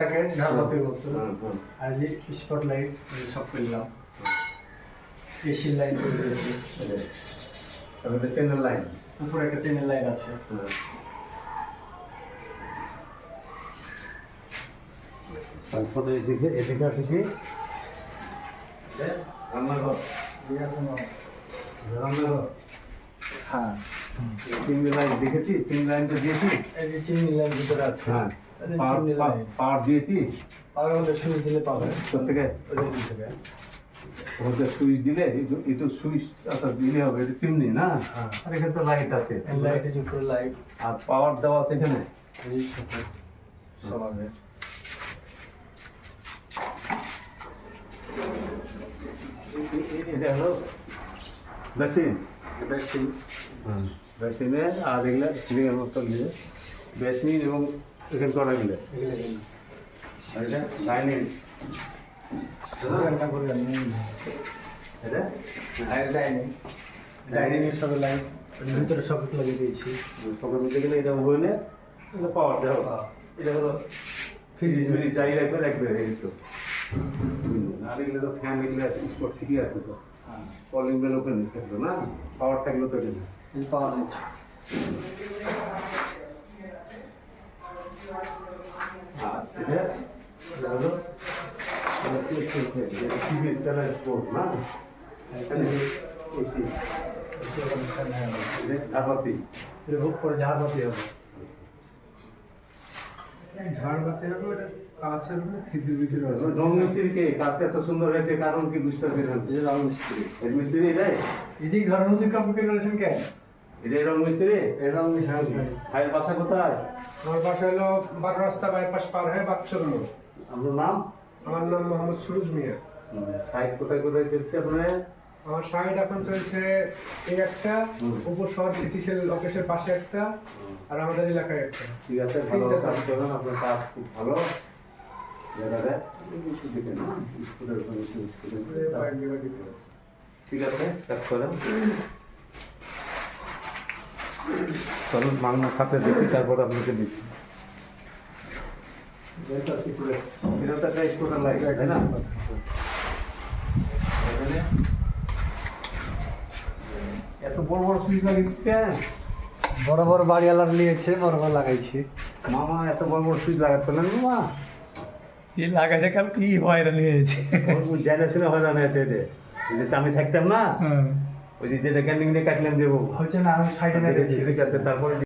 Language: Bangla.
ঝাড়বাতির মতো আর যে স্পট লাইট সব করলাম, এসির লাইন করে দিয়েছি, তারপরে চ্যানেল লাইন, উপরে একটা চ্যানেল লাইট আছে। তারপরে এদিকে থেকে রান্নাঘর, রান্নাঘর, হ্যাঁ চিমনি লাইন দেখেছি, চিমনি লাইন তো দিয়েছি, এই যে চিমনি লাইন ভিতরে আছে। হ্যাঁ চিমনি লাইন পাওয়ার দিয়েছি, পাওয়ার হলে সুইচ দিলে পাবে প্রত্যেকে ওই দিক থেকে। ওদের সুইচ দিলে একটু সুইচ আচ্ছা দিলে হবে, এটা চিমনি না, হ্যাঁ আর এখানে তো লাইট আছে, লাইট আছে, উপরে লাইট আর পাওয়ার দেওয়া আছে এখানে। সব আগে এটা হলো বেসিন, বেশি বেসিনে আর এগুলো সিলিংয়ের মতো দিয়ে বেসিন এবং এখানে করা গেলে আর এটা ডাইনিং, রান্না করে এটা ডাইনিং এর সব লাইট ভিতরে সকেট লাগিয়ে দিয়েছি। সকাল মধ্যে গেলে এটা ওভেনে এটা পাওয়ার দেওয়া, এটা হলো ফ্রিজ মিলি চাই রাখবে এই তো। আর এগুলো তো ফ্যান এগুলো স্পট ঠিকই আছে তো, কলিং বেল ওপেন থাকলো না, পাওয়ার থাকলো তো এখানে পাওয়া যাচ্ছে। আর এটা হলো টিভি চ্যানেল স্পোর্ট না, ঝাড়বাতি, এটা খুব করে ঝাড়বাতি হবে, ঝাড়বাতি হবে। ওটা কাছের ভিতরে আছে। রং মিস্ত্রিকে কাজটা এত সুন্দর হয়েছে, কারণ কি বুঝতে পারছেন? এই যে রং মিস্ত্রি, এই মিস্ত্রি এটাই, এদিক ধরনের ওদিক কাপড় কেটে রয়েছেন কেন? এটাই রং মিস্ত্রি। এই রং মিস্ত্রি। ভাইয়ের বাসা কোথায়? আমার বাসা হলো 12 রাস্তা বাইপাস পার হয়ে বাচ্চর মোড়। আপনার নাম? আমার নাম মোহাম্মদ সুরুজ মিয়া। সাইট কোথায় কোথায় চলছে আপনার? আমার সাইড এখন চলছে এই একটা, উপশহর সিটি সেল অফিসের পাশে একটা, আর আমাদের এলাকায় একটা। ঠিক আছে, ভালো কাজ করবেন, আপনার কাজ খুব ভালো দেখা যায়। ঠিক আছে, কাজ করেন। চলুন মাংনা খাতে দেখি, তারপর আপনাকে দেখি। তাই না? এত বড় বড় সুইচ লাগিয়েছিস কেন? বড় বড় বাড়িওয়ালার নিয়েছে, বড় বড় লাগাইছি। মামা এত বড় বড় সুইচ লাগাতে না মামা, এই লাগাইছে কাল কি হয়রানি হয়েছে। জেনারেশনে হয়রান হয়েছে এটা। এই যে আমি থাকতাম না, ওই যে যেটা ক্যান্ডিং দিয়ে কাটলাম দেবো হচ্ছে না, আমি সাইডে ঠিক আছে, তারপরে